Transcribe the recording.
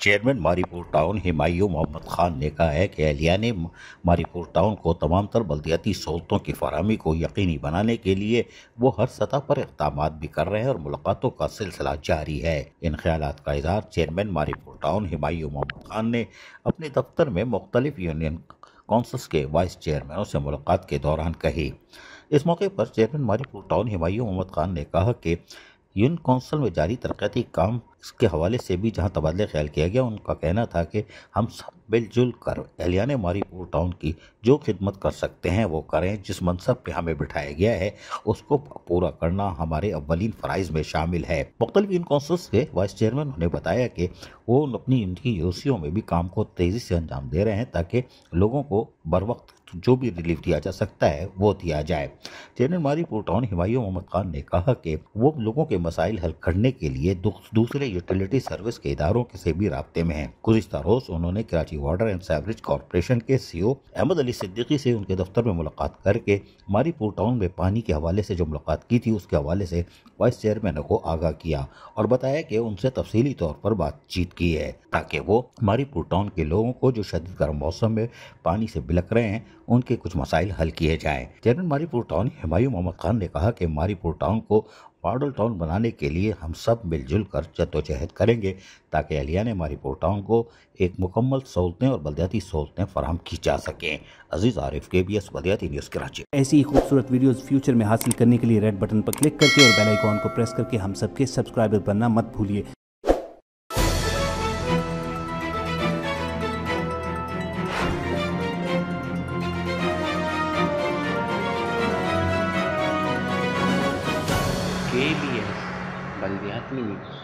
Chairman Mauripur town Humayun Mohammad Khan ने कहा है कि एहलिया ने मारीपुर टाउन को तमाम तर बल्दियाती सहूलतों की फराहमी को यकीनी बनाने के लिए वो हर सतह पर इक़दामात भी कर रहे हैं और मुलाकातों का सिलसिला जारी है। इन ख्यालात का इज़हार चेयरमैन मारीपुर टाउन हिमायू मोहम्मद खान ने अपने दफ्तर में मुख्तलिफ यूनियन कौंसल्स के वाइस चेयरमैनों से मुलाकात के दौरान कही। इस मौके पर चेयरमैन मारीपुर टाउन हिमायू मोहम्मद खान ने कहा कि यूनियन कौंसिल में जारी तरक्याती काम के हवाले से भी जहां तबादला ख्याल किया गया, उनका कहना था कि हम सब मिलजुल कर एहलिया ने मारीपुर टाउन की जो खिदमत कर सकते हैं वो करें। जिस मनसब पे हमें बिठाया गया है उसको पूरा करना हमारे अव्वलीन फ़राइज़ में शामिल है। मुख्तलिफ यूनियन कौंसिल्स के वाइस चेयरमैन ने बताया कि वो अपनी उनकी यूसीओ में भी काम को तेज़ी से अंजाम दे रहे हैं ताकि लोगों को बर वक्त जो भी रिलीफ दिया जा सकता है वो दिया जाए। चेयरमैन मारीपुर टाउन हिमायू मोहम्मद खान ने कहा कि वो लोगों के मसाइल हल करने के लिए दूसरे यूटिलिटी सर्विस के इदारों से भी राब्ते में हैं। गुज़िश्ता रोज़ उन्होंने Karachi water and sewerage corporation के सीईओ अहमद अली सिद्दीकी से उनके दफ्तर में मुलाकात करके मारीपुर टाउन में पानी के हवाले से जो मुलाकात की थी उसके हवाले से वाइस चेयरमैन को आगाह किया और बताया कि उनसे तफसीली तौर पर बातचीत की है ताकि वो मारीपुर टाउन के लोगों को जो शदीद गर्म मौसम में पानी से बिलख रहे हैं उनके कुछ मसाइल हल किए जाएं। चेयरमैन मारीपुर टाउन हिमायू मोहम्मद खान ने कहा कि मारीपुर टाउन को मॉडल टाउन बनाने के लिए हम सब मिलजुल कर जद्दोजहद करेंगे ताकि एहलिया ने मारीपुर टाउन को एक मुकम्मल सहूलतें और बल्दियाती सहूलतें फराहम की जा सकें। अजीज आरिफ, KBS बल्दियाती न्यूज़ कराची। ऐसी ही खूबसूरत वीडियोस फ्यूचर में हासिल करने के लिए रेड बटन पर क्लिक करके और बेल आइकॉन को प्रेस करके हम सबके सब्सक्राइबर बनना मत भूलिए। KBS बल्दियाती न्यूज़।